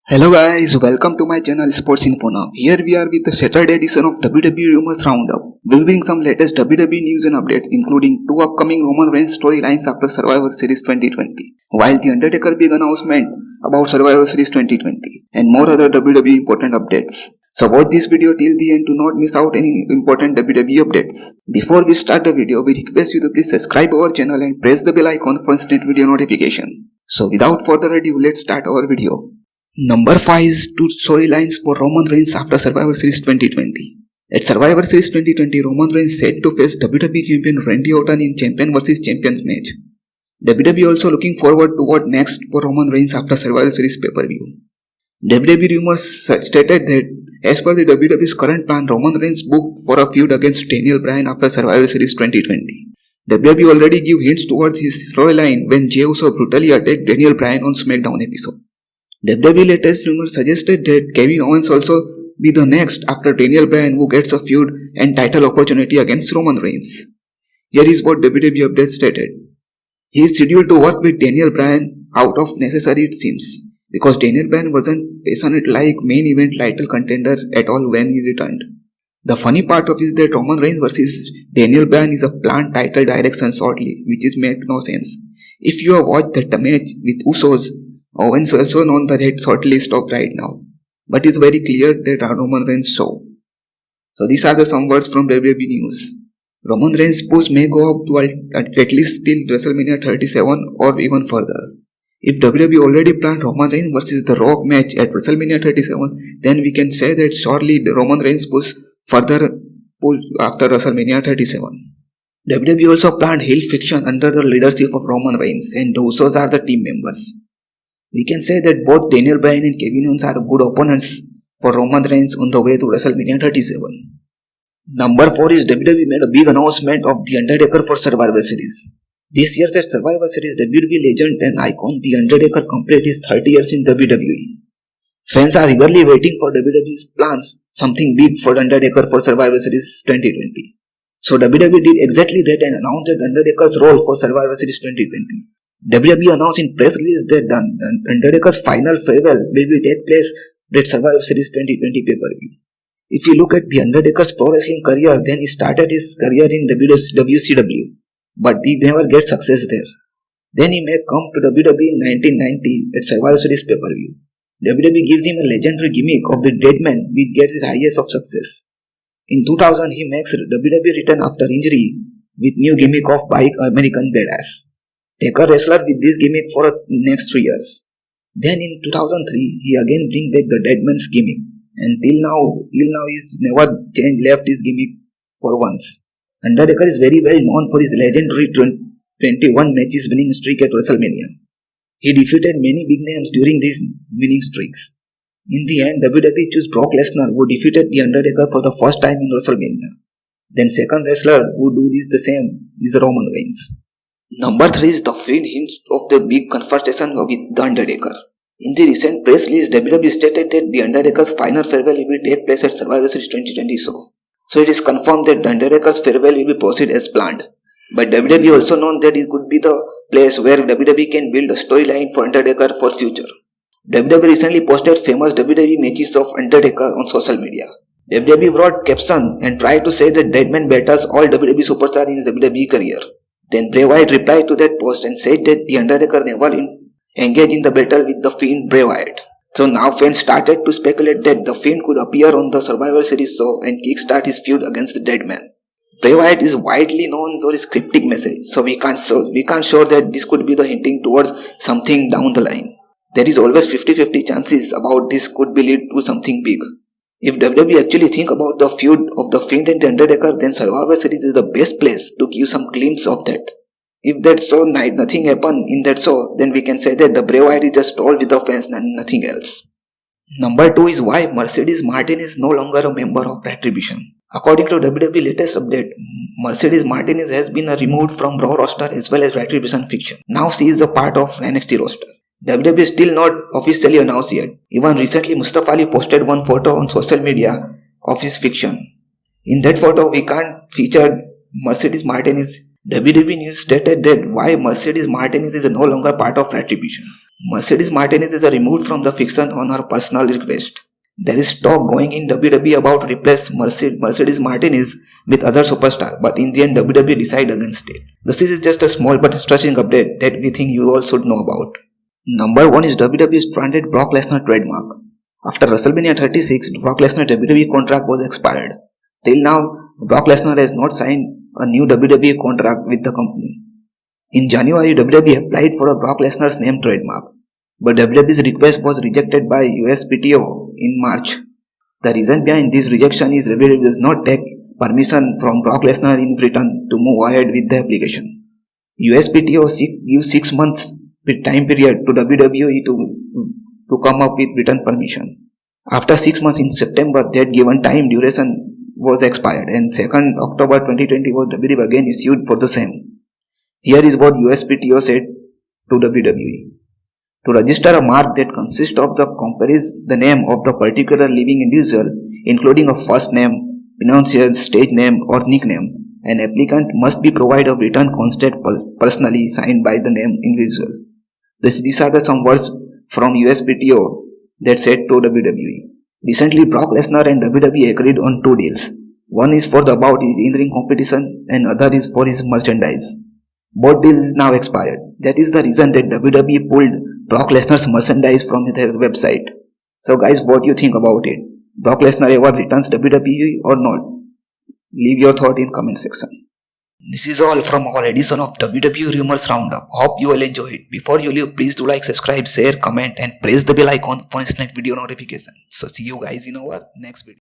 Hello guys, welcome to my channel Sports Info Now. Here we are with the Saturday edition of WWE Rumors Roundup. We'll bring some latest WWE news and updates including two upcoming Roman Reigns storylines after Survivor Series 2020, while The Undertaker big announcement about Survivor Series 2020 and more other WWE important updates. So watch this video till the end to not miss out any important WWE updates. Before we start the video, we request you to please subscribe our channel and press the bell icon for instant video notification. So without further ado, let's start our video. Number 5 is two storylines for Roman Reigns after Survivor Series 2020. At Survivor Series 2020, Roman Reigns set to face WWE Champion Randy Orton in Champion vs Champions match. WWE also looking forward to what next for Roman Reigns after Survivor Series pay-per-view. WWE rumors stated that as per the WWE's current plan, Roman Reigns booked for a feud against Daniel Bryan after Survivor Series 2020. WWE already gave hints towards his storyline when Jey Uso brutally attacked Daniel Bryan on SmackDown episode. WWE latest rumors suggested that Kevin Owens also be the next after Daniel Bryan, who gets a feud and title opportunity against Roman Reigns. Here is what WWE update stated. He is scheduled to work with Daniel Bryan out of necessary it seems, because Daniel Bryan wasn't passionate like main event title contender at all when he returned. The funny part of it is that Roman Reigns vs Daniel Bryan is a planned title direction shortly, which is make no sense. If you have watched that match with Usos, Owens also on the red shortlist of right now, but it's very clear that Roman Reigns saw. So these are some words from WWE news. Roman Reigns push may go up to at least till WrestleMania 37 or even further. If WWE already planned Roman Reigns vs The Rock match at WrestleMania 37, then we can say that surely the Roman Reigns push after WrestleMania 37. WWE also planned heel fiction under the leadership of Roman Reigns, and the Usos are the team members. We can say that both Daniel Bryan and Kevin Owens are good opponents for Roman Reigns on the way to WrestleMania 37. Number 4 is WWE made a big announcement of The Undertaker for Survivor Series. This year's Survivor Series, WWE legend and icon The Undertaker completed his 30 years in WWE. Fans are eagerly waiting for WWE's plans something big for Undertaker for Survivor Series 2020. So WWE did exactly that and announced that Undertaker's role for Survivor Series 2020. WWE announced in press release that Undertaker's final farewell will take place at Survivor Series 2020 pay-per-view. If you look at The Undertaker's pro wrestling career, then he started his career in WCW, but he never gets success there. Then he may come to WWE in 1990 at Survivor Series pay-per-view. WWE gives him a legendary gimmick of the dead man which gets his highest of success. In 2000, he makes WWE return after injury with new gimmick of Bike American Badass. Take a wrestler with this gimmick for the next 3 years. Then in 2003, he again bring back the dead man's gimmick, and till now he's never left his gimmick for once. Undertaker is very well known for his legendary 21 matches winning streak at WrestleMania. He defeated many big names during these winning streaks. In the end, WWE chose Brock Lesnar, who defeated The Undertaker for the first time in WrestleMania. Then second wrestler who do this the same is Roman Reigns. Number 3 is the Fiend hints of the big confrontation with The Undertaker. In the recent press release, WWE stated that The Undertaker's final farewell will take place at Survivor Series 2020 show. So it is confirmed that The Undertaker's farewell will be proceed as planned. But WWE also known that it could be the place where WWE can build a storyline for Undertaker for future. WWE recently posted famous WWE matches of Undertaker on social media. WWE wrote caption and tried to say that Deadman batters all WWE superstars in his WWE career. Then Bray Wyatt replied to that post and said that The Undertaker never engaged in the battle with the Fiend Bray Wyatt. So now fans started to speculate that the Fiend could appear on the Survivor Series show and kickstart his feud against the Dead Man. Bray Wyatt is widely known for his cryptic message, so we can't show that this could be the hinting towards something down the line. There is always 50-50 chances about this could be lead to something big. If WWE actually think about the feud of the Fiend and the Undertaker, then Survivor Series is the best place to give some glimpse of that. If that's so, nothing happened in that show, then we can say that the Bray Wyatt is just told with the fans and nothing else. Number 2 is why Mercedes Martinez is no longer a member of Retribution. According to WWE latest update, Mercedes Martinez has been removed from Raw roster as well as Retribution fiction. Now she is a part of NXT roster. WWE is still not officially announced yet. Even recently Mustafa Ali posted one photo on social media of his fiction. In that photo we can't feature Mercedes Martinez. WWE News stated that why Mercedes Martinez is no longer part of Retribution. Mercedes Martinez is removed from the fiction on her personal request. There is talk going in WWE about replace Mercedes Martinez with other superstar, but in the end WWE decide against it. This is just a small but interesting update that we think you all should know about. Number 1 is WWE stranded Brock Lesnar trademark. After WrestleMania 36, Brock Lesnar WWE contract was expired. Till now, Brock Lesnar has not signed a new WWE contract with the company. In January, WWE applied for a Brock Lesnar's name trademark, but WWE's request was rejected by USPTO in March. The reason behind this rejection is WWE does not take permission from Brock Lesnar in return to move ahead with the application. USPTO gives 6 months time period to WWE to come up with written permission. After 6 months in September, that given time duration was expired, and 2nd October 2020 was WWE again issued for the same. Here is what USPTO said to WWE. To register a mark that consists of the name of the particular living individual, including a first name, pronunciation, stage name, or nickname, an applicant must be provided a written consent personally signed by the named individual. These are some words from USPTO that said to WWE. Recently, Brock Lesnar and WWE agreed on 2 deals. One is for about his in-ring competition and other is for his merchandise. Both deals is now expired. That is the reason that WWE pulled Brock Lesnar's merchandise from their website. So guys, what do you think about it? Brock Lesnar ever returns WWE or not? Leave your thought in comment section. This is all from our edition of WWE Rumors Roundup. Hope you all enjoy it. Before you leave, please do like, subscribe, share, comment and press the bell icon for instant video notification. So see you guys in our next video.